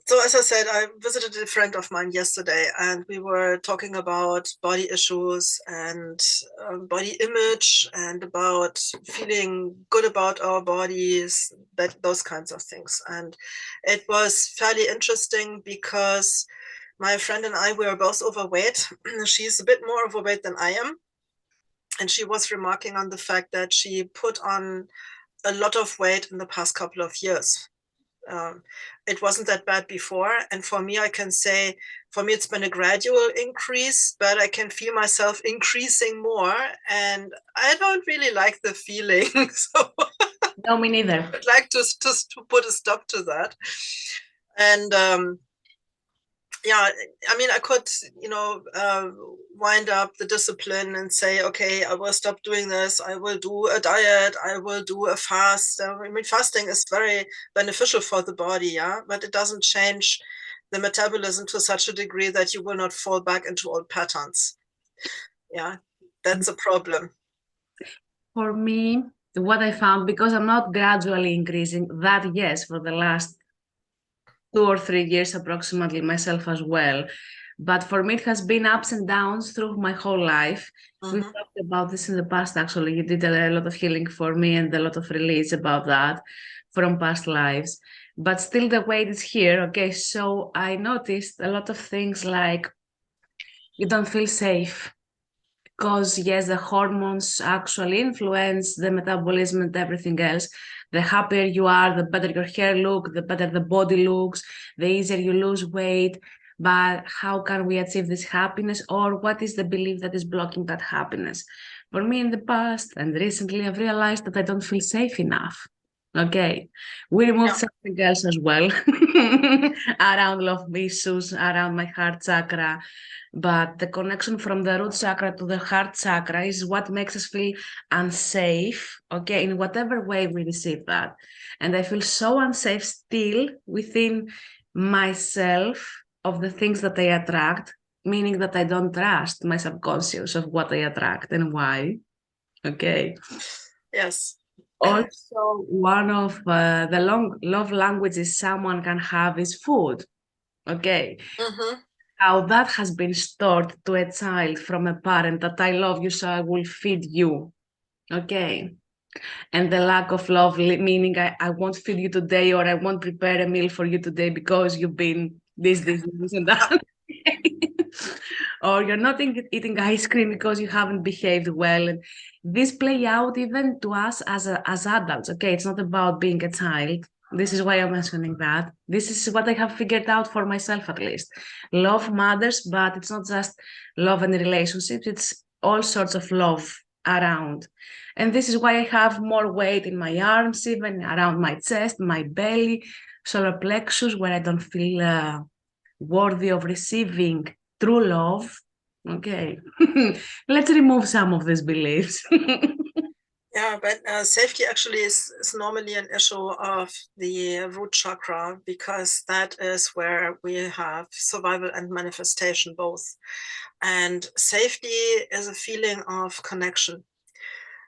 So as I said, I visited a friend of mine yesterday, and we were talking about body issues and body image and about feeling good about our bodies, those kinds of things. And it was fairly interesting because my friend and I were both overweight. She's a bit more overweight than I am. And she was remarking on the fact that she put on a lot of weight in the past couple of years. It wasn't that bad before. And for me, I can say, for me, it's been a gradual increase, but I can feel myself increasing more. And I don't really like the feeling. So No, me neither. I'd like to put a stop to that. And yeah, I mean, I could, wind up the discipline and say, okay, I will stop doing this. I will do a diet. I will do a fast. I mean, fasting is very beneficial for the body, yeah, but it doesn't change the metabolism to such a degree that you will not fall back into old patterns. Yeah, that's a problem. For me, what I found, because I'm not gradually increasing that, yes, for the last 2 or 3 years approximately myself as well. But for me, it has been ups and downs through my whole life. We've Mm-hmm. talked about this in the past, actually. You did a lot of healing for me and a lot of release about that from past lives. But still, the weight is here. Okay, so I noticed a lot of things like you don't feel safe because, yes, the hormones actually influence the metabolism and everything else. The happier you are, the better your hair look, the better the body looks, the easier you lose weight. But how can we achieve this happiness, or what is the belief that is blocking that happiness? For me, in the past and recently, I've realized that I don't feel safe enough. Okay, we removed Yeah. something else as well around love issues, around my heart chakra. But the connection from the root chakra to the heart chakra is what makes us feel unsafe, okay, in whatever way we receive that. And I feel so unsafe still within myself of the things that I attract, meaning that I don't trust my subconscious of what I attract and why. Okay. Yes. Also, one of the love languages someone can have is food. Okay. Mm-hmm. How that has been stored to a child from a parent that I love you, so I will feed you. Okay. And the lack of love, meaning I won't feed you today, or I won't prepare a meal for you today because you've been this, and that. Or you're not eating ice cream because you haven't behaved well. And this play out even to us as adults. Okay, it's not about being a child. This is why I'm mentioning that. This is what I have figured out for myself, at least. Love matters, but it's not just love and relationships. It's all sorts of love around. And this is why I have more weight in my arms, even around my chest, my belly, solar plexus, where I don't feel worthy of receiving true love. Okay, let's remove some of these beliefs. Yeah, but safety actually is normally an issue of the root chakra, because that is where we have survival and manifestation both. And safety is a feeling of connection.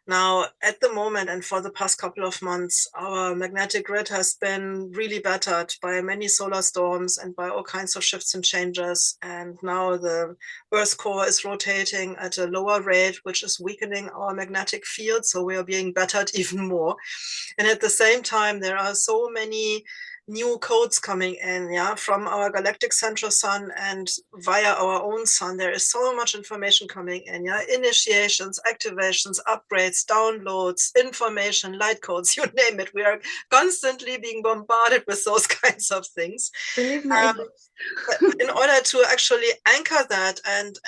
Now, at the moment and for the past couple of months, our magnetic grid has been really battered by many solar storms and by all kinds of shifts and changes. And now the Earth core is rotating at a lower rate, which is weakening our magnetic field. So we are being battered even more. And at the same time, there are so many new codes coming in, yeah, from our galactic central sun and via our own sun. There is so much information coming in, yeah, initiations, activations, upgrades, downloads, information, light codes, you name it. We are constantly being bombarded with those kinds of things. Believe me, But in order to actually anchor that and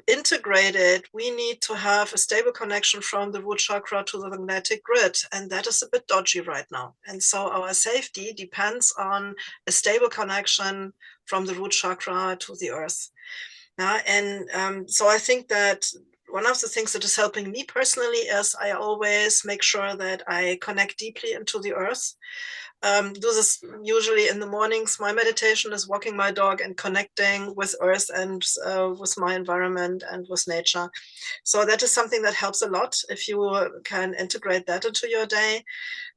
integrate it, we need to have a stable connection from the root chakra to the magnetic grid, and that is a bit dodgy right now. And so our safety depends on a stable connection from the root chakra to the earth. Yeah, and so I think that one of the things that is helping me personally is I always make sure that I connect deeply into the earth. Do this usually in the mornings. My meditation is walking my dog and connecting with earth and with my environment and with nature. So that is something that helps a lot if you can integrate that into your day.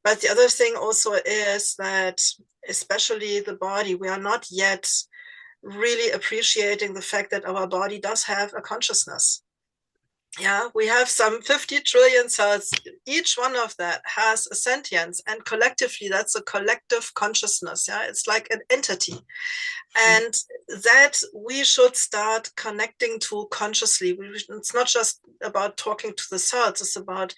But the other thing also is that, especially the body, we are not yet really appreciating the fact that our body does have a consciousness. Yeah, we have some 50 trillion cells. Each one of that has a sentience, and collectively, that's a collective consciousness. Yeah, it's like an entity. And that we should start connecting to consciously. It's not just about talking to the cells, it's about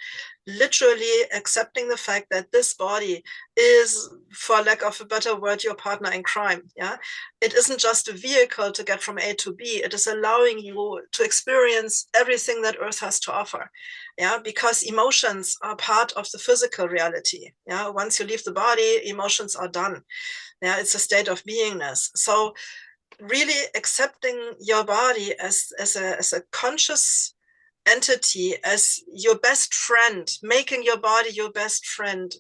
literally accepting the fact that this body is, for lack of a better word, your partner in crime. Yeah, it isn't just a vehicle to get from A to B. It is allowing you to experience everything that earth has to offer. Yeah, because emotions are part of the physical reality. Yeah, once you leave the body, emotions are done. Yeah, it's a state of beingness. So really accepting your body as a conscious entity, as your best friend, making your body your best friend,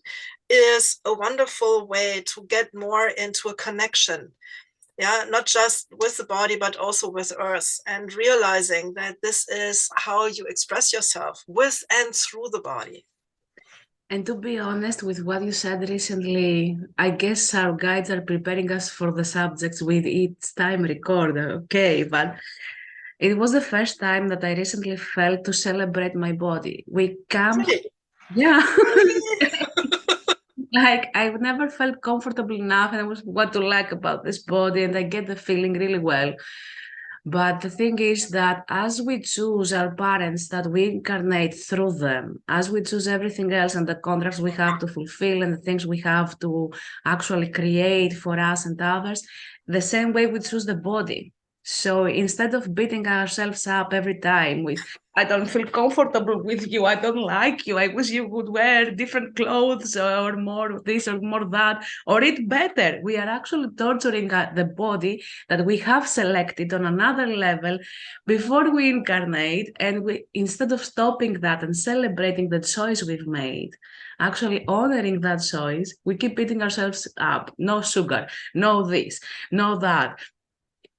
is a wonderful way to get more into a connection. Yeah, not just with the body, but also with earth, and realizing that this is how you express yourself with and through the body. And to be honest with what you said recently, I guess our guides are preparing us for the subjects with each time record, okay? But it was the first time that I recently felt to celebrate my body. We come, Really? yeah, Really? like I've never felt comfortable enough and I was what to like about this body, and I get the feeling really well. But the thing is that as we choose our parents, that we incarnate through them, as we choose everything else and the contracts we have to fulfill and the things we have to actually create for us and others, the same way we choose the body. So instead of beating ourselves up every time with, I don't feel comfortable with you, I don't like you, I wish you would wear different clothes or more this or more that, or eat better, we are actually torturing the body that we have selected on another level before we incarnate. And we, instead of stopping that and celebrating the choice we've made, actually honoring that choice, we keep beating ourselves up. No sugar, no this, no that.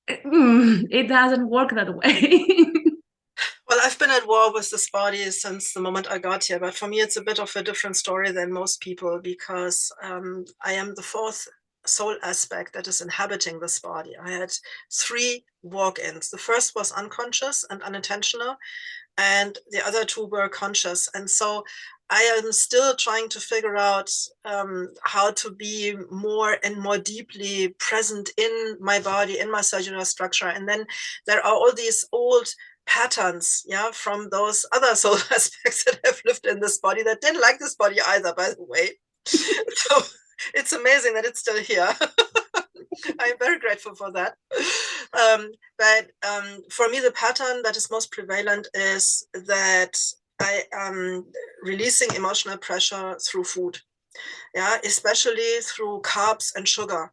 It doesn't work that way. Well, I've been at war with this body since the moment I got here, but for me, it's a bit of a different story than most people because I am the fourth soul aspect that is inhabiting this body. I had 3 walk-ins. The first was unconscious and unintentional, and the other 2 were conscious. And so I am still trying to figure out how to be more and more deeply present in my body, in my cellular structure. And then there are all these old patterns, yeah, from those other soul aspects that have lived in this body that didn't like this body either, by the way. So it's amazing that it's still here. I'm very grateful for that. But for me, the pattern that is most prevalent is that I am releasing emotional pressure through food, yeah, especially through carbs and sugar.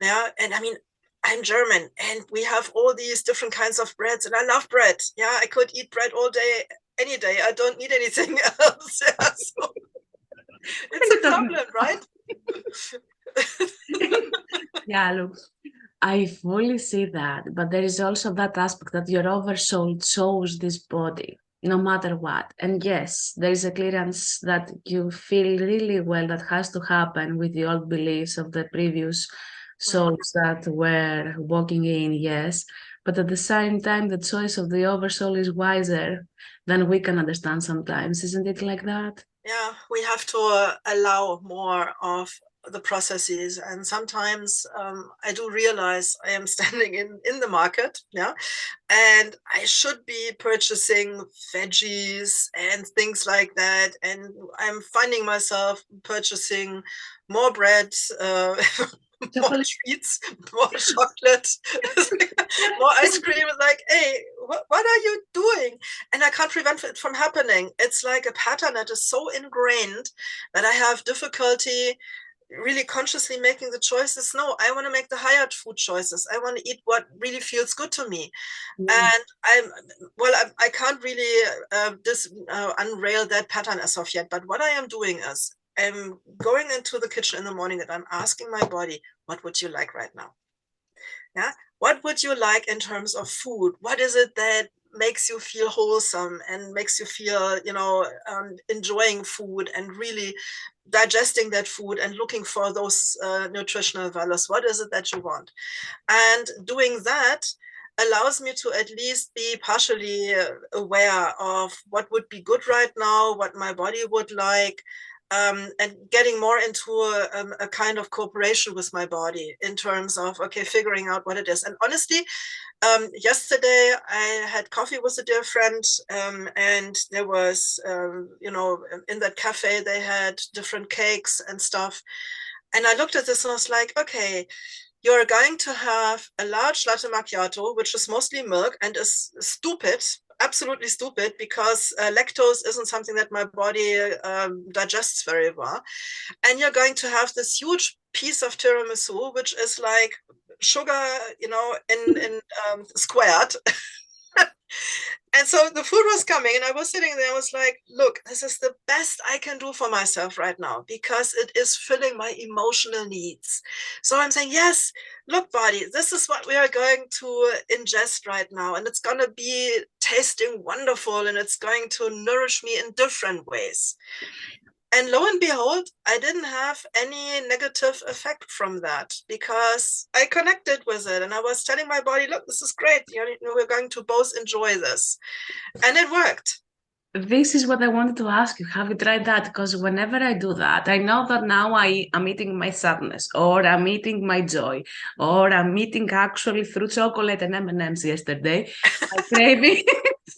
Yeah, and I mean, I'm German, and we have all these different kinds of breads, and I love bread. Yeah, I could eat bread all day, any day. I don't need anything else. Yeah, so it's a problem, right? Yeah, look, I fully see that, but there is also that aspect that your oversoul chose this body, no matter what. And yes, there is a clearance that you feel really well that has to happen with the old beliefs of the previous souls that were walking in, yes. But at the same time, the choice of the oversoul is wiser than we can understand sometimes. Isn't it like that? Yeah, we have to allow more of the processes, and sometimes I do realize I am standing in the market, yeah, and I should be purchasing veggies and things like that, and I'm finding myself purchasing more bread, more treats, more chocolate, more ice cream. Like, hey, what are you doing? And I can't prevent it from happening. It's like a pattern that is so ingrained that I have difficulty really consciously making the choices. No, I want to make the higher food choices. I want to eat what really feels good to me. And I can't really unrail that pattern as of yet. But what I am doing is I'm going into the kitchen in the morning and I'm asking my body, what would you like right now? Yeah. What would you like in terms of food? What is it that makes you feel wholesome and makes you feel, enjoying food and really digesting that food and looking for those nutritional values? What is it that you want? And doing that allows me to at least be partially aware of what would be good right now, what my body would like, and getting more into a kind of cooperation with my body in terms of, okay, figuring out what it is. And honestly, yesterday I had coffee with a dear friend, and there was, in that cafe, they had different cakes and stuff. And I looked at this and I was like, okay, you're going to have a large latte macchiato, which is mostly milk and is stupid, absolutely stupid, because lactose isn't something that my body digests very well. And you're going to have this huge piece of tiramisu, which is like sugar, in squared. And so the food was coming, and I was sitting there. I was like, look, this is the best I can do for myself right now because it is filling my emotional needs. So I'm saying, yes, look, body, this is what we are going to ingest right now. And it's going to be tasting wonderful and it's going to nourish me in different ways. And lo and behold, I didn't have any negative effect from that because I connected with it. And I was telling my body, look, this is great. We're going to both enjoy this. And it worked. This is what I wanted to ask you. Have you tried that? Because whenever I do that, I know that now I am eating my sadness, or I'm eating my joy, or I'm eating actually through chocolate and M&Ms yesterday. My craving,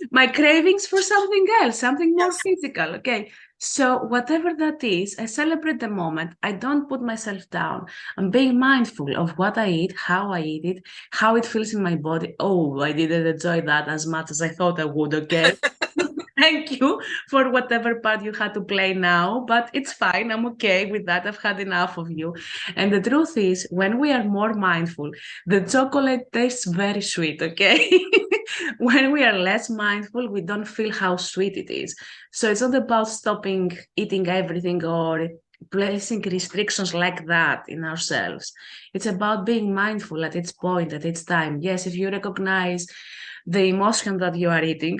my cravings for something else, something more Yes. physical. Okay. So whatever that is, I celebrate the moment. I don't put myself down. I'm being mindful of what I eat, how I eat it, how it feels in my body. Oh, I didn't enjoy that as much as I thought I would. Okay. Thank you for whatever part you had to play now, but it's fine. I'm okay with that. I've had enough of you. And the truth is, when we are more mindful, the chocolate tastes very sweet, okay? When we are less mindful, we don't feel how sweet it is. So it's not about stopping eating everything or placing restrictions like that in ourselves. It's about being mindful at its point, at its time. Yes, if you recognize the emotion that you are eating,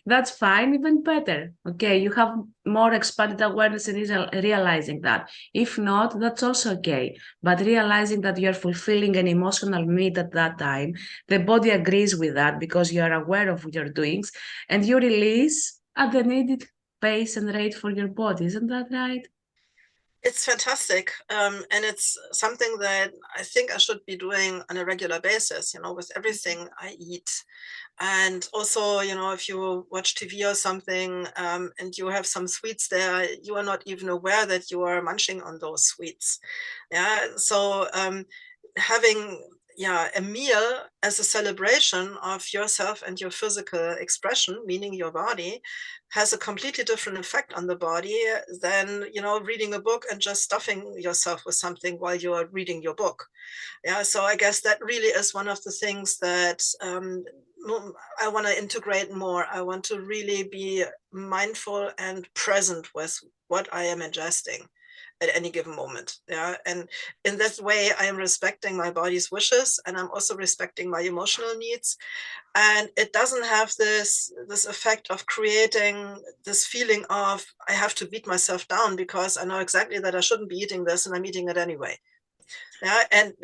that's fine, even better. Okay, you have more expanded awareness and realizing that. If not, that's also okay. But realizing that you're fulfilling an emotional need at that time, the body agrees with that because you are aware of your doings and you release at the needed pace and rate for your body. Isn't that right? It's fantastic. And it's something that I think I should be doing on a regular basis, with everything I eat. And also, if you watch TV or something, and you have some sweets there, you are not even aware that you are munching on those sweets. Yeah. So having, a meal as a celebration of yourself and your physical expression, meaning your body, has a completely different effect on the body than, reading a book and just stuffing yourself with something while you're reading your book. Yeah, so I guess that really is one of the things that I want to integrate more. I want to really be mindful and present with what I am ingesting at any given moment. Yeah, and in that way, I am respecting my body's wishes, and I'm also respecting my emotional needs. And it doesn't have this effect of creating this feeling of I have to beat myself down because I know exactly that I shouldn't be eating this, and I'm eating it anyway. Yeah, and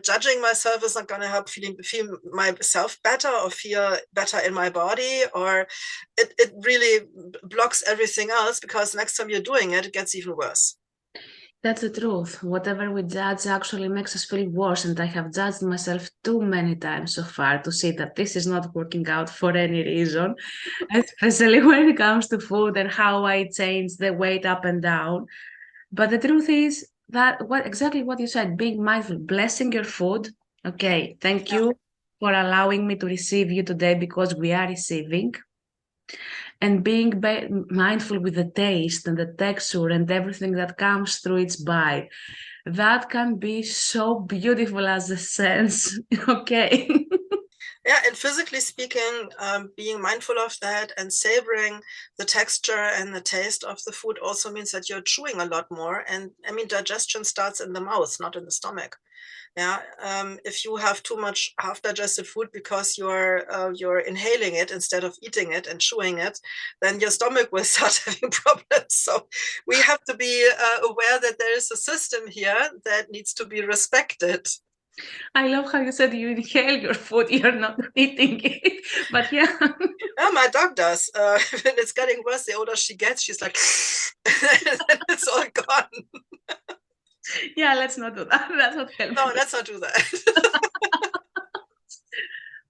judging myself is not going to help feel myself better or feel better in my body, or it really blocks everything else because next time you're doing it, it gets even worse. That's the truth. Whatever we judge actually makes us feel worse, and I have judged myself too many times so far to see that this is not working out for any reason, especially when it comes to food and how I change the weight up and down. But the truth is that exactly what you said, being mindful, blessing your food. Okay, thank Yeah. you for allowing me to receive you today because we are receiving. and being mindful with the taste and the texture and everything that comes through its bite. That can be so beautiful as a sense. Okay. Yeah, and physically speaking, being mindful of that and savoring the texture and the taste of the food also means that you're chewing a lot more. And I mean, digestion starts in the mouth, not in the stomach. Yeah, if you have too much half-digested food because you're inhaling it instead of eating it and chewing it, then your stomach will start having problems. So we have to be aware that there is a system here that needs to be respected. I love how you said you inhale your food, you're not eating it. But yeah. Yeah, my dog does. When it's getting worse, the older she gets, she's like, and it's all gone. Yeah, let's not do that. That's not No, helpful. let's not do that.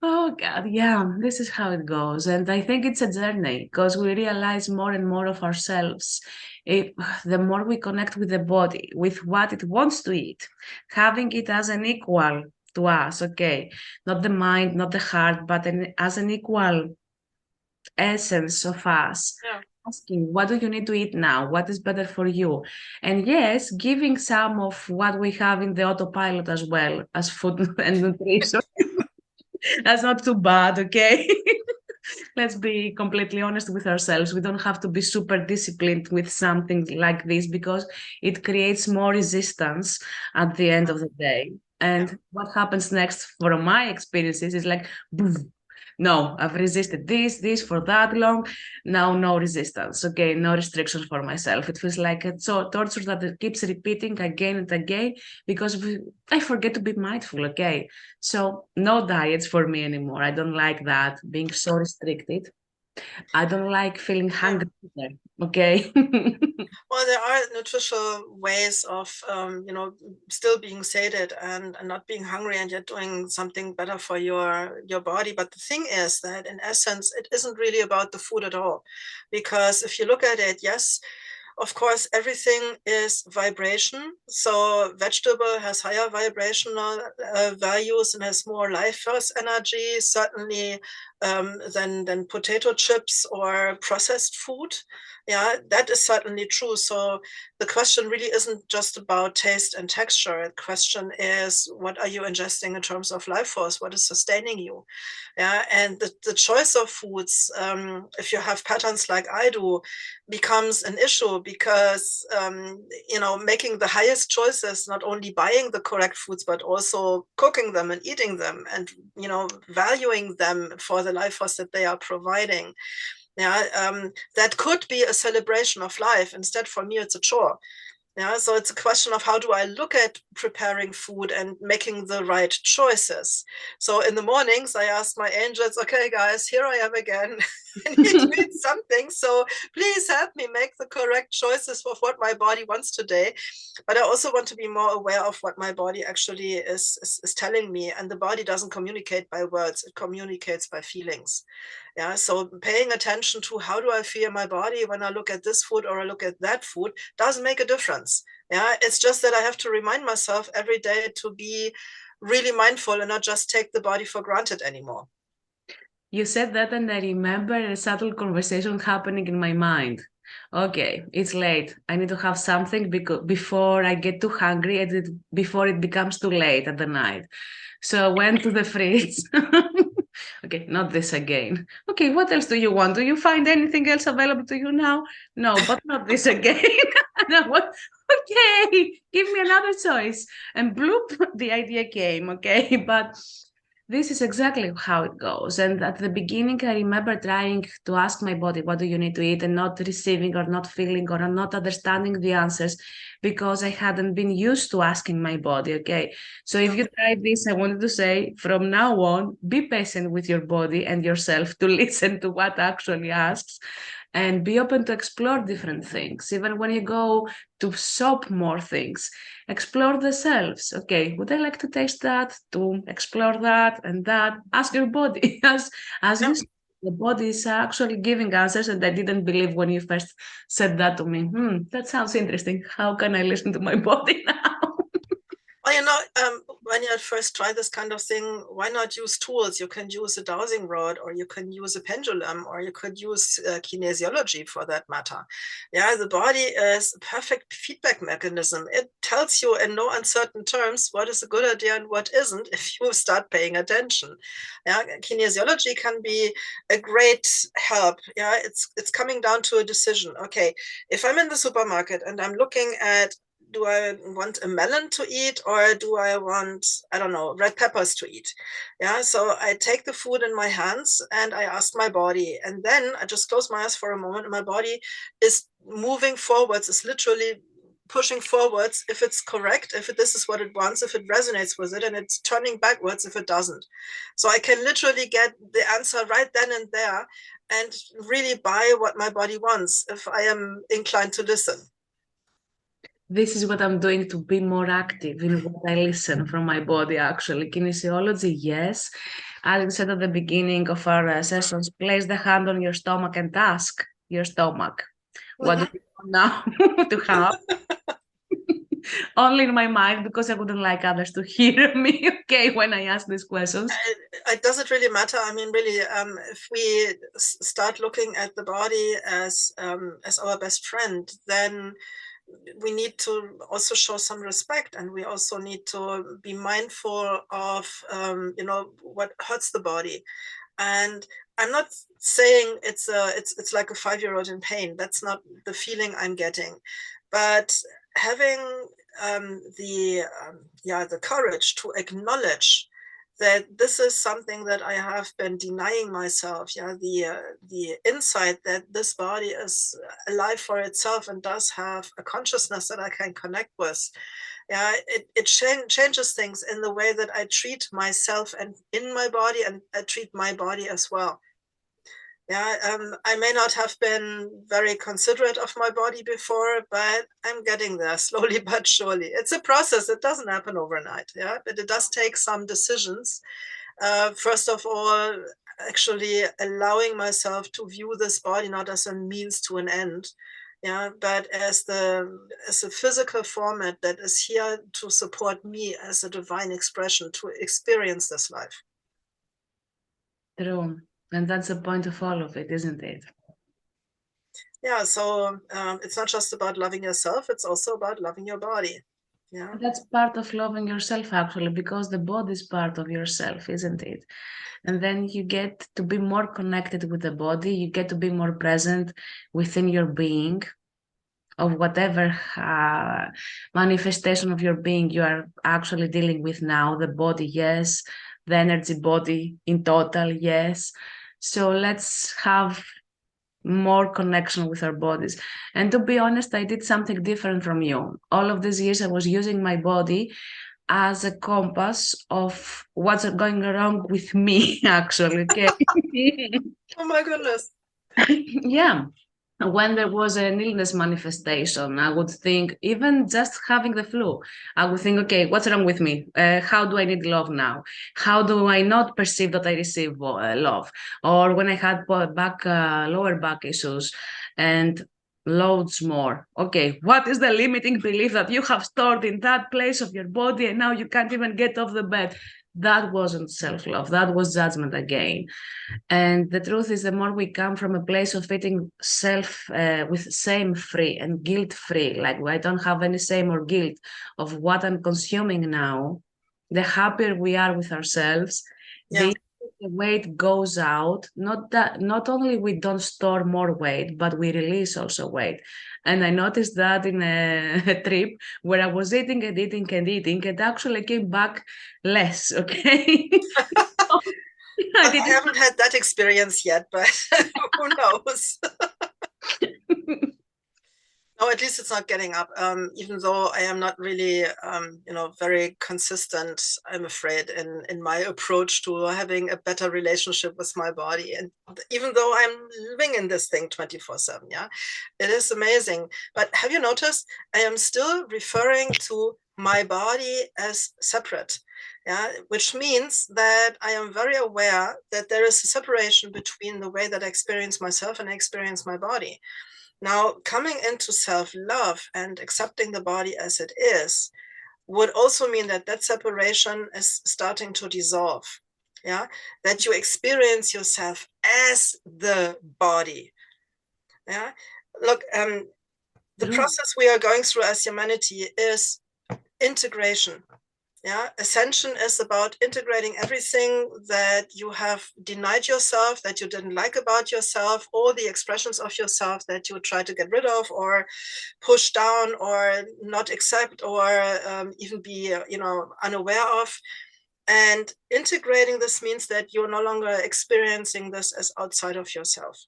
Oh God, yeah, this is how it goes. And I think it's a journey because we realize more and more of ourselves. The more we connect with the body, with what it wants to eat, having it as an equal to us, okay, not the mind, not the heart, but as an equal essence of us. Yeah. Asking, what do you need to eat now? What is better for you? And yes, giving some of what we have in the autopilot as well as food and nutrition. That's not too bad, okay? Let's be completely honest with ourselves. We don't have to be super disciplined with something like this because it creates more resistance at the end of the day. Yeah. And what happens next, from my experiences, is like, boom, no, I've resisted this for that long. Now, no resistance. Okay, no restrictions for myself. It feels like a torture that it keeps repeating again and again because I forget to be mindful. Okay, so no diets for me anymore. I don't like that, being so restricted. I don't like feeling Yeah. hungry either. Okay. Well, there are nutritional ways of, still being sated and not being hungry and yet doing something better for your body. But the thing is that in essence, it isn't really about the food at all, because if you look at it, yes, of course, everything is vibration. So vegetable has higher vibrational values and has more life force energy, certainly than potato chips or processed food. Yeah, that is certainly true. So the question really isn't just about taste and texture. The question is, what are you ingesting in terms of life force? What is sustaining you? Yeah, and the choice of foods, if you have patterns like I do, becomes an issue because making the highest choices, not only buying the correct foods but also cooking them and eating them and valuing them for the life force that they are providing. Yeah, that could be a celebration of life. Instead, for me, it's a chore. Yeah, so it's a question of how do I look at preparing food and making the right choices. So in the mornings, I ask my angels, okay, guys, here I am again. I need to eat something. So please help me make the correct choices of what my body wants today. But I also want to be more aware of what my body actually is telling me. And the body doesn't communicate by words, it communicates by feelings. Yeah, so paying attention to how do I feel my body when I look at this food or I look at that food doesn't make a difference. Yeah, it's just that I have to remind myself every day to be really mindful and not just take the body for granted anymore. You said that, and I remember a subtle conversation happening in my mind. Okay, it's late. I need to have something before I get too hungry and before it becomes too late at the night. So I went to the fridge. Okay, not this again. Okay, what else do you want? Do you find anything else available to you now? No, but not this again. And I went, okay, give me another choice. And bloop, the idea came. Okay, but this is exactly how it goes. And at the beginning, I remember trying to ask my body, what do you need to eat? And not receiving or not feeling or not understanding the answers because I hadn't been used to asking my body. Okay. So if Yeah. you try this, I wanted to say from now on, be patient with your body and yourself to listen to what actually asks and be open to explore different things. Even when you go to shop more things, explore the selves. Okay, would I like to taste that? To explore that and that? Ask your body. As Yeah. you the body is actually giving answers, and I didn't believe when you first said that to me. That sounds interesting. How can I listen to my body now? Well, when you at first try this kind of thing, why not use tools? You can use a dowsing rod, or you can use a pendulum, or you could use kinesiology for that matter. Yeah, the body is a perfect feedback mechanism. It tells you in no uncertain terms what is a good idea and what isn't if you start paying attention. Yeah, kinesiology can be a great help. Yeah, it's coming down to a decision. Okay, if I'm in the supermarket and I'm looking at, do I want a melon to eat, or do I want, I don't know, red peppers to eat? Yeah, so I take the food in my hands and I ask my body, and then I just close my eyes for a moment, and my body is moving forwards, is literally pushing forwards if it's correct, if this is what it wants, if it resonates with it, and it's turning backwards if it doesn't. So I can literally get the answer right then and there, and really buy what my body wants if I am inclined to listen. This is what I'm doing to be more active in what I listen from my body, actually. Kinesiology, yes. As we said at the beginning of our sessions, place the hand on your stomach and ask your stomach, what do you want now to have? Only in my mind, because I wouldn't like others to hear me, okay, when I ask these questions. It doesn't really matter. I mean, really, if we start looking at the body as our best friend, then we need to also show some respect, and we also need to be mindful of what hurts the body. And I'm not saying it's like a 5-year-old in pain. That's not the feeling I'm getting. But having the courage to acknowledge that this is something that I have been denying myself. Yeah, the insight that this body is alive for itself and does have a consciousness that I can connect with. Yeah, it changes things in the way that I treat myself and in my body, and I treat my body as well. Yeah, I may not have been very considerate of my body before, but I'm getting there slowly but surely. It's a process. It doesn't happen overnight. Yeah, but it does take some decisions. First of all, actually allowing myself to view this body not as a means to an end, yeah, but as a physical format that is here to support me as a divine expression to experience this life. True. And that's the point of all of it, isn't it? Yeah, so it's not just about loving yourself, it's also about loving your body. Yeah. That's part of loving yourself, actually, because the body is part of yourself, isn't it? And then you get to be more connected with the body, you get to be more present within your being, of whatever manifestation of your being you are actually dealing with now. The body, yes. The energy body in total, yes. So let's have more connection with our bodies. And to be honest, I did something different from you. All of these years, I was using my body as a compass of what's going wrong with me, actually. Okay. Oh my goodness. Yeah. When there was an illness manifestation, I would think, even just having the flu, I would think, okay, what's wrong with me? How do I need love now? How do I not perceive that I receive love? Or when I had lower back issues and loads more. Okay, what is the limiting belief that you have stored in that place of your body and now you can't even get off the bed? That wasn't self-love. That was judgment again. And the truth is, the more we come from a place of eating self with shame free and guilt free, like I don't have any shame or guilt of what I'm consuming now, the happier we are with ourselves, Yeah. the weight goes out. Not only we don't store more weight, but we release also weight. And I noticed that in a trip where I was eating and eating and eating, and actually came back less. Okay. I I haven't had that experience yet, but who knows? No, at least it's not getting up. Even though I am not really, very consistent, I'm afraid, in my approach to having a better relationship with my body. And even though I'm living in this thing 24/7, yeah, it is amazing. But have you noticed? I am still referring to my body as separate. Yeah, which means that I am very aware that there is a separation between the way that I experience myself and I experience my body. Now, coming into self love and accepting the body as it is, would also mean that that separation is starting to dissolve. Yeah, that you experience yourself as the body. Yeah, look, the True. process we are going through as humanity is integration. Yeah, ascension is about integrating everything that you have denied yourself, that you didn't like about yourself, all the expressions of yourself that you try to get rid of or push down or not accept or even be, unaware of. And integrating this means that you're no longer experiencing this as outside of yourself.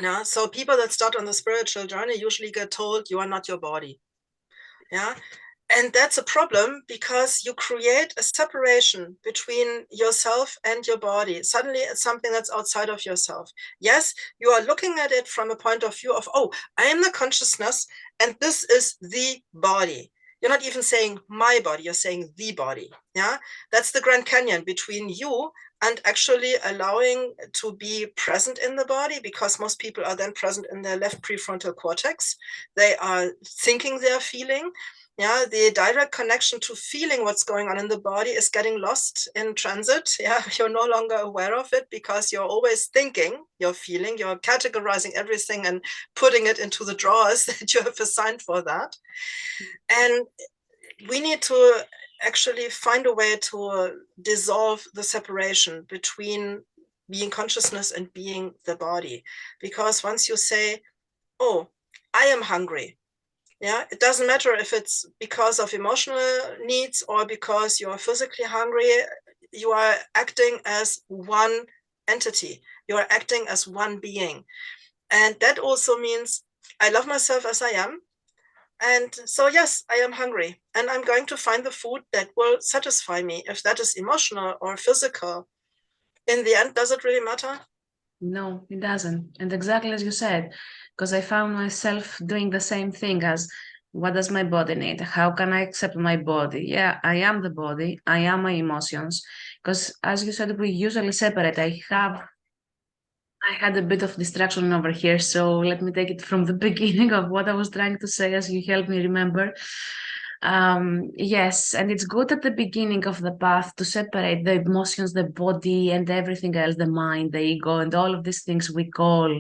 Yeah, so people that start on the spiritual journey usually get told you are not your body. Yeah, and that's a problem because you create a separation between yourself and your body. Suddenly it's something that's outside of yourself. Yes, you are looking at it from a point of view of, oh, I am the consciousness and this is the body. You're not even saying my body, you're saying the body. Yeah, that's the Grand Canyon between you and actually allowing to be present in the body, because most people are then present in their left prefrontal cortex. They are thinking, they're feeling. Yeah, the direct connection to feeling what's going on in the body is getting lost in transit. Yeah, you're no longer aware of it because you're always thinking, you're feeling, you're categorizing everything and putting it into the drawers that you have assigned for that. And we need to actually find a way to dissolve the separation between being consciousness and being the body. Because once you say, oh, I am hungry, yeah, it doesn't matter if it's because of emotional needs or because you're physically hungry, you are acting as one entity, you are acting as one being. And that also means I love myself as I am. And so, yes, I am hungry and I'm going to find the food that will satisfy me. If that is emotional or physical, in the end, does it really matter? No, it doesn't. And exactly as you said, because I found myself doing the same thing as what does my body need? How can I accept my body? Yeah, I am the body. I am my emotions. Because as you said, we usually separate. I had a bit of distraction over here, so let me take it from the beginning of what I was trying to say as you help me remember. Yes, and it's good at the beginning of the path to separate the emotions, the body, and everything else, the mind, the ego, and all of these things we call,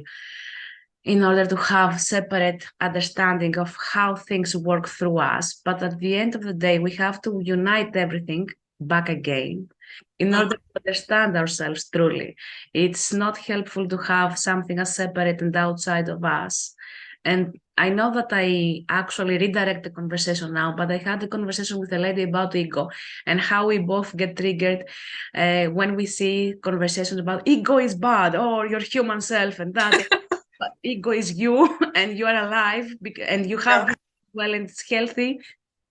in order to have separate understanding of how things work through us. But at the end of the day, we have to unite everything back again in order to understand ourselves truly. It's not helpful to have something as separate and outside of us. And I know that I actually redirect the conversation now, but I had a conversation with a lady about ego and how we both get triggered when we see conversations about ego is bad or your human self and that. But ego is you and you are alive and you have Yeah. well and it's healthy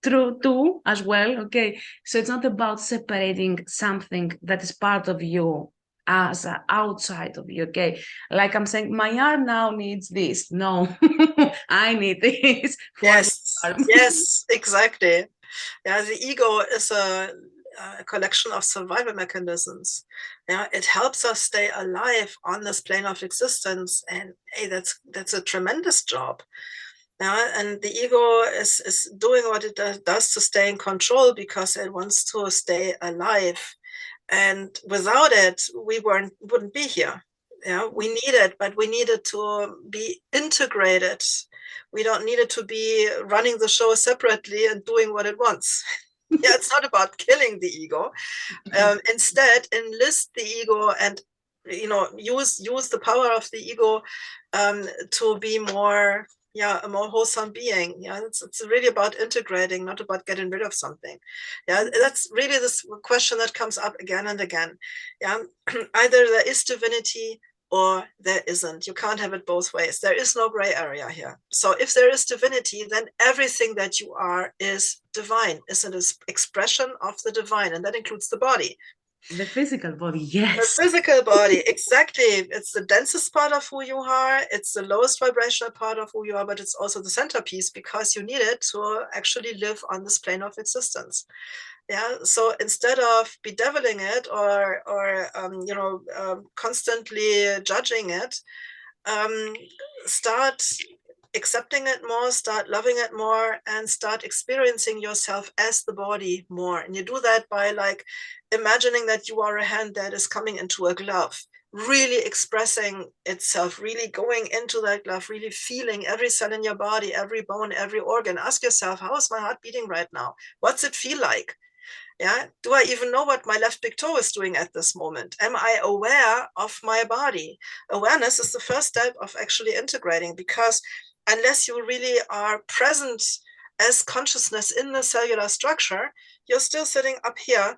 true too as well. Okay, so it's not about separating something that is part of you as outside of you. Okay, like I'm saying my arm now needs this. No, I need this for the Yes, arm. yes, exactly. Yeah, the ego is a collection of survival mechanisms. Yeah, it helps us stay alive on this plane of existence, and hey, that's a tremendous job. Yeah, and the ego is doing what it does to stay in control because it wants to stay alive. And without it, we wouldn't be here. Yeah, we need it, but we need it to be integrated. We don't need it to be running the show separately and doing what it wants. Yeah, it's not about killing the ego. Instead, enlist the ego and use the power of the ego to be more, yeah, a more wholesome being. Yeah, it's really about integrating, not about getting rid of something. Yeah, that's really this question that comes up again and again. Yeah, either there is divinity or there isn't. You can't have it both ways. There is no gray area here. So if there is divinity, then everything that you are is divine, is an expression of the divine, and that includes the body. The physical body, The yes. physical body, exactly. It's the densest part of who you are. It's the lowest vibrational part of who you are, but it's also the centerpiece because you need it to actually live on this plane of existence. Yeah. So instead of bedeviling it or constantly judging it, start accepting it more, start loving it more, and start experiencing yourself as the body more. And you do that by like imagining that you are a hand that is coming into a glove, really expressing itself, really going into that glove, really feeling every cell in your body, every bone, every organ. Ask yourself, how is my heart beating right now? What's it feel like? Yeah. Do I even know what my left big toe is doing at this moment? Am I aware of my body? Awareness is the first step of actually integrating, because unless you really are present as consciousness in the cellular structure, you're still sitting up here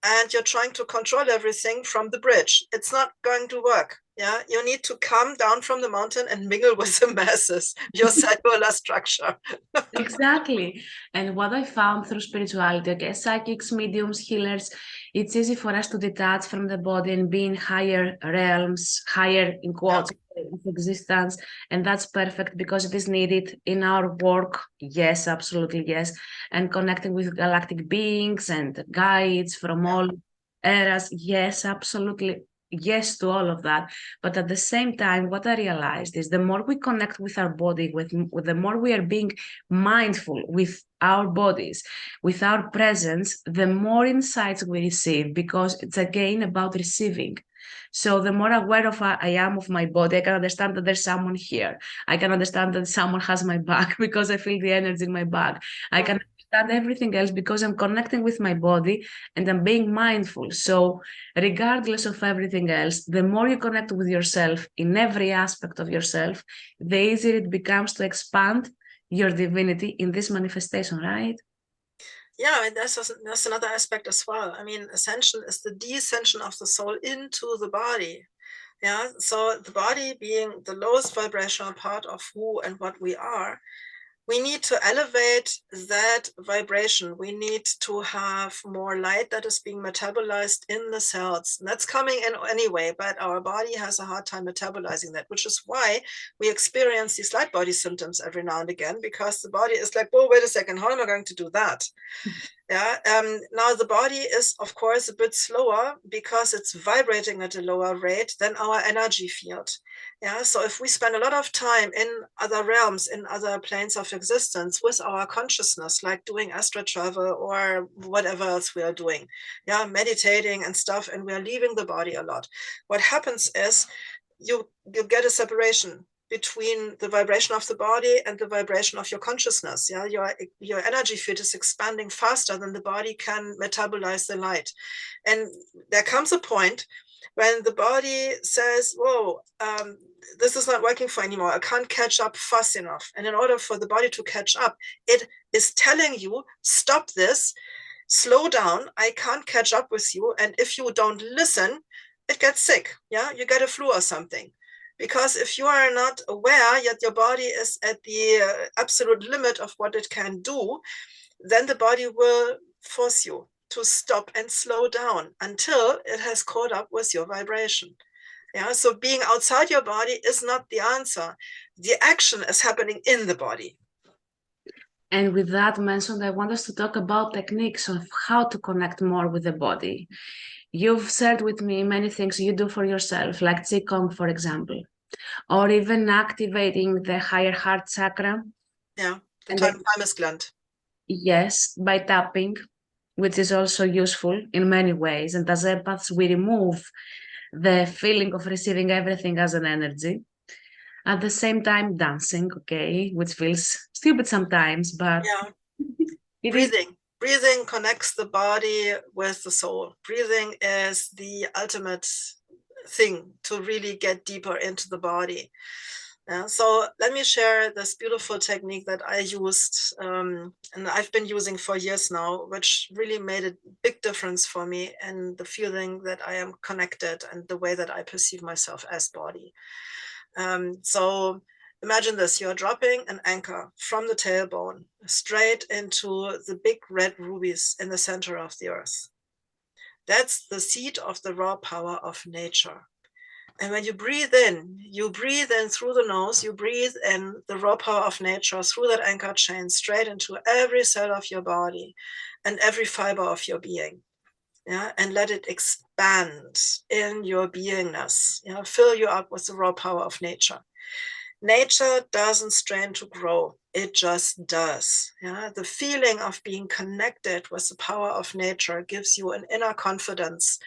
and you're trying to control everything from the bridge. It's not going to work. Yeah, you need to come down from the mountain and mingle with the masses, your cellular structure. Exactly. And what I found through spirituality, okay, psychics, mediums, healers, it's easy for us to detach from the body and be in higher realms, higher in Yeah. quotes of existence. And that's perfect because it is needed in our work. Yes, absolutely, yes. And connecting with galactic beings and guides from Yeah. all eras. Yes, absolutely. Yes to all of that. But at the same time, what I realized is the more we connect with our body, with the more we are being mindful with our bodies, with our presence, the more insights we receive, because it's again about receiving. So the more aware of I am of my body, I can understand that there's someone here. I can understand that someone has my back because I feel the energy in my back. I can understand everything else because I'm connecting with my body and I'm being mindful. So regardless of everything else, the more you connect with yourself in every aspect of yourself, the easier it becomes to expand your divinity in this manifestation, right? Yeah, and that's another aspect as well. I mean, ascension is the descension of the soul into the body. Yeah, so the body being the lowest vibrational part of who and what we are, we need to elevate that vibration. We need to have more light that is being metabolized in the cells. And that's coming in anyway, but our body has a hard time metabolizing that, which is why we experience these light body symptoms every now and again, because the body is like, whoa, wait a second, how am I going to do that? Yeah. Now the body is, of course, a bit slower because it's vibrating at a lower rate than our energy field. Yeah. So if we spend a lot of time in other realms, in other planes of existence with our consciousness, like doing astral travel or whatever else we are doing, yeah, meditating and stuff, and we are leaving the body a lot, what happens is you get a separation between the vibration of the body and the vibration of your consciousness. Yeah, your energy field is expanding faster than the body can metabolize the light, and there comes a point when the body says, "Whoa, this is not working for anymore. I can't catch up fast enough." And in order for the body to catch up, it is telling you, "Stop this. Slow down. I can't catch up with you." And if you don't listen, it gets sick. Yeah, you get a flu or something. Because if you are not aware yet your body is at the absolute limit of what it can do, then the body will force you to stop and slow down until it has caught up with your vibration. Yeah, so being outside your body is not the answer. The action is happening in the body. And with that mentioned, I want us to talk about techniques of how to connect more with the body. You've shared with me many things you do for yourself, like Qigong, for example, or even activating the higher heart chakra. Yeah, the And thymus gland. yes, by tapping, which is also useful in many ways. And as empaths, we remove the feeling of receiving everything as an energy. At the same time, dancing, okay, which feels stupid sometimes, but Yeah, it is. breathing connects the body with the soul. Breathing is the ultimate thing to really get deeper into the body. Yeah, so let me share this beautiful technique that I used and I've been using for years now, which really made a big difference for me and the feeling that I am connected and the way that I perceive myself as body. So imagine this, you're dropping an anchor from the tailbone straight into the big red rubies in the center of the earth. That's the seat of the raw power of nature. And when you breathe in through the nose, you breathe in the raw power of nature through that anchor chain straight into every cell of your body and every fiber of your being. Yeah, and let it expand in your beingness. Yeah, fill you up with the raw power of nature. Nature doesn't strain to grow. It just does. Yeah? The feeling of being connected with the power of nature gives you an inner confidence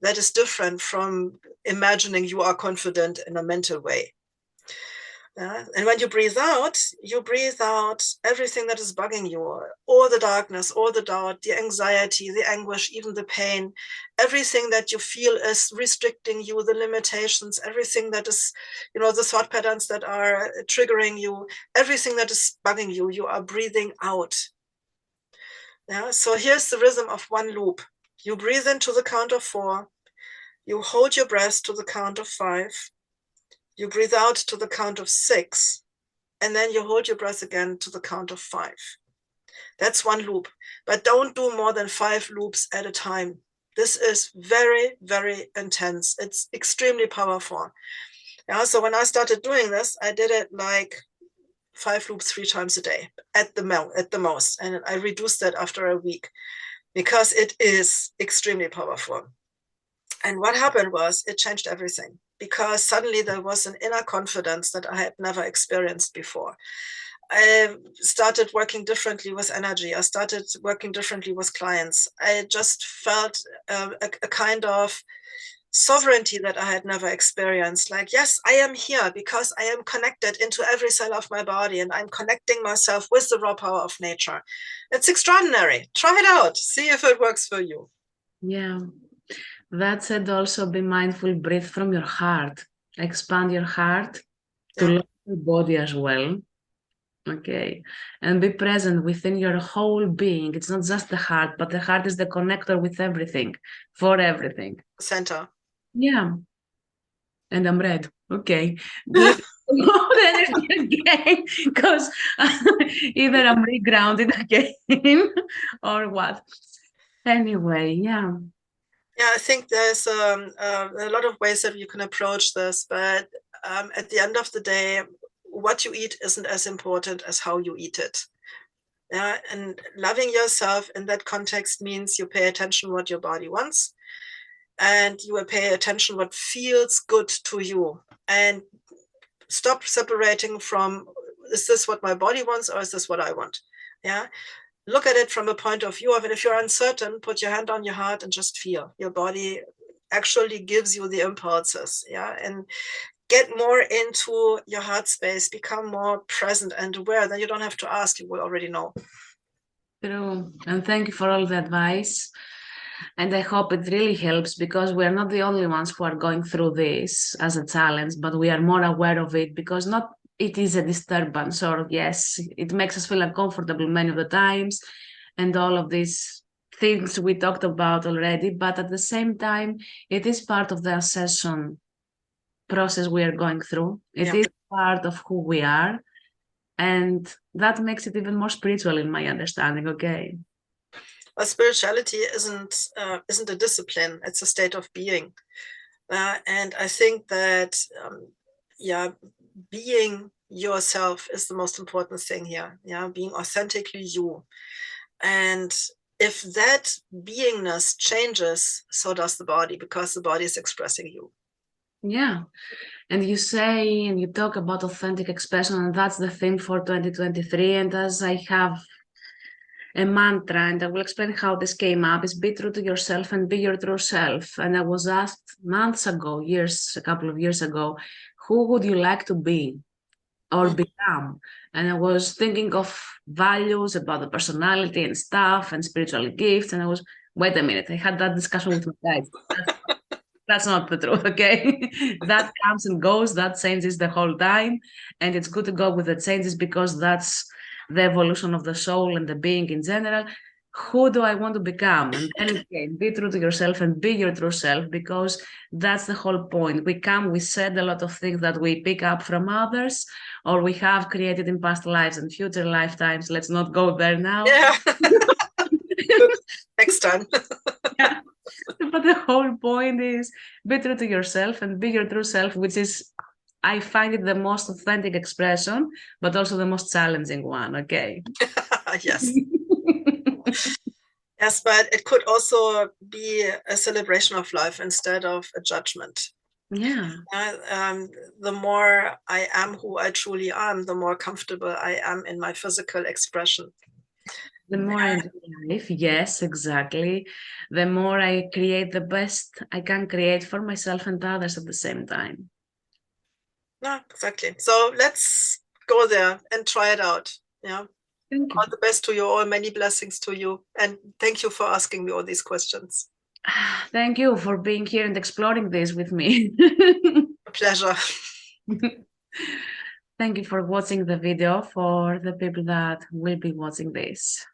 that is different from imagining you are confident in a mental way. And when you breathe out everything that is bugging you, all the darkness, all the doubt, the anxiety, the anguish, even the pain, everything that you feel is restricting you, the limitations, everything that is, the thought patterns that are triggering you, everything that is bugging you, you are breathing out. Yeah. So here's the rhythm of one loop. You breathe into the count of 4. You hold your breath to the count of 5. You breathe out to the count of 6. And then you hold your breath again to the count of 5. That's one loop, but don't do more than 5 loops at a time. This is very, very intense. It's extremely powerful. Yeah, so when I started doing this, I did it like 5 loops 3 times a day at the most. And I reduced that after a week because it is extremely powerful. And what happened was it changed everything, because suddenly there was an inner confidence that I had never experienced before. I started working differently with energy. I started working differently with clients. I just felt a kind of sovereignty that I had never experienced. Like, yes, I am here because I am connected into every cell of my body, and I'm connecting myself with the raw power of nature. It's extraordinary. Try it out. See if it works for you. Yeah. That said, also be mindful, breathe from your heart. Expand your heart to Yeah. love your body as well. Okay. And be present within your whole being. It's not just the heart, but the heart is the connector with everything, for everything. Center. Yeah. And I'm red. Okay. Let's promote energy again, because either I'm regrounded again or what. Anyway, yeah. Yeah, I think there's a lot of ways that you can approach this, but at the end of the day, what you eat isn't as important as how you eat it. Yeah, and loving yourself in that context means you pay attention what your body wants, and you will pay attention what feels good to you, and stop separating from, is this what my body wants or is this what I want? Yeah. Look at it from a point of view of it. If you're uncertain, put your hand on your heart and just feel. Your body actually gives you the impulses. Yeah. And get more into your heart space, become more present and aware. Then you don't have to ask, you will already know. True. And thank you for all the advice. And I hope it really helps, because we are not the only ones who are going through this as a challenge, but we are more aware of it, because not it is a disturbance, or yes, it makes us feel uncomfortable many of the times, and all of these things we talked about already. But at the same time, it is part of the ascension process we are going through. It is part of who we are. And that makes it even more spiritual in my understanding. Okay. But spirituality isn't a discipline; it's a state of being. And I think that being yourself is the most important thing here. Yeah, being authentically you. And if that beingness changes, so does the body, because the body is expressing you. Yeah. And you say, and you talk about authentic expression, and that's the theme for 2023. And as I have a mantra, and I will explain how this came up, is be true to yourself and be your true self. And I was asked months ago, a couple of years ago, who would you like to be or become? And I was thinking of values about the personality and stuff and spiritual gifts. And I was, wait a minute, I had that discussion with my guys. That's not the truth, okay? That comes and goes, that changes the whole time. And it's good to go with the changes, because that's the evolution of the soul and the being in general. Who do I want to become? And then again, be true to yourself and be your true self, because that's the whole point. We said a lot of things that we pick up from others, or we have created in past lives and future lifetimes. Let's not go there now. Yeah. Next time. Yeah. But the whole point is be true to yourself and be your true self, which is, I find it the most authentic expression, but also the most challenging one. Okay. Yes. Yes, but it could also be a celebration of life instead of a judgment. Yeah. The more I am who I truly am, the more comfortable I am in my physical expression. The more I enjoy life, yes, exactly. The more I create the best I can create for myself and others at the same time. Yeah, exactly. So let's go there and try it out. Yeah. Thank All you. the best to you all. Many blessings to you. And thank you for asking me all these questions. Thank you for being here and exploring this with me. A pleasure. Thank you for watching the video for the people that will be watching this.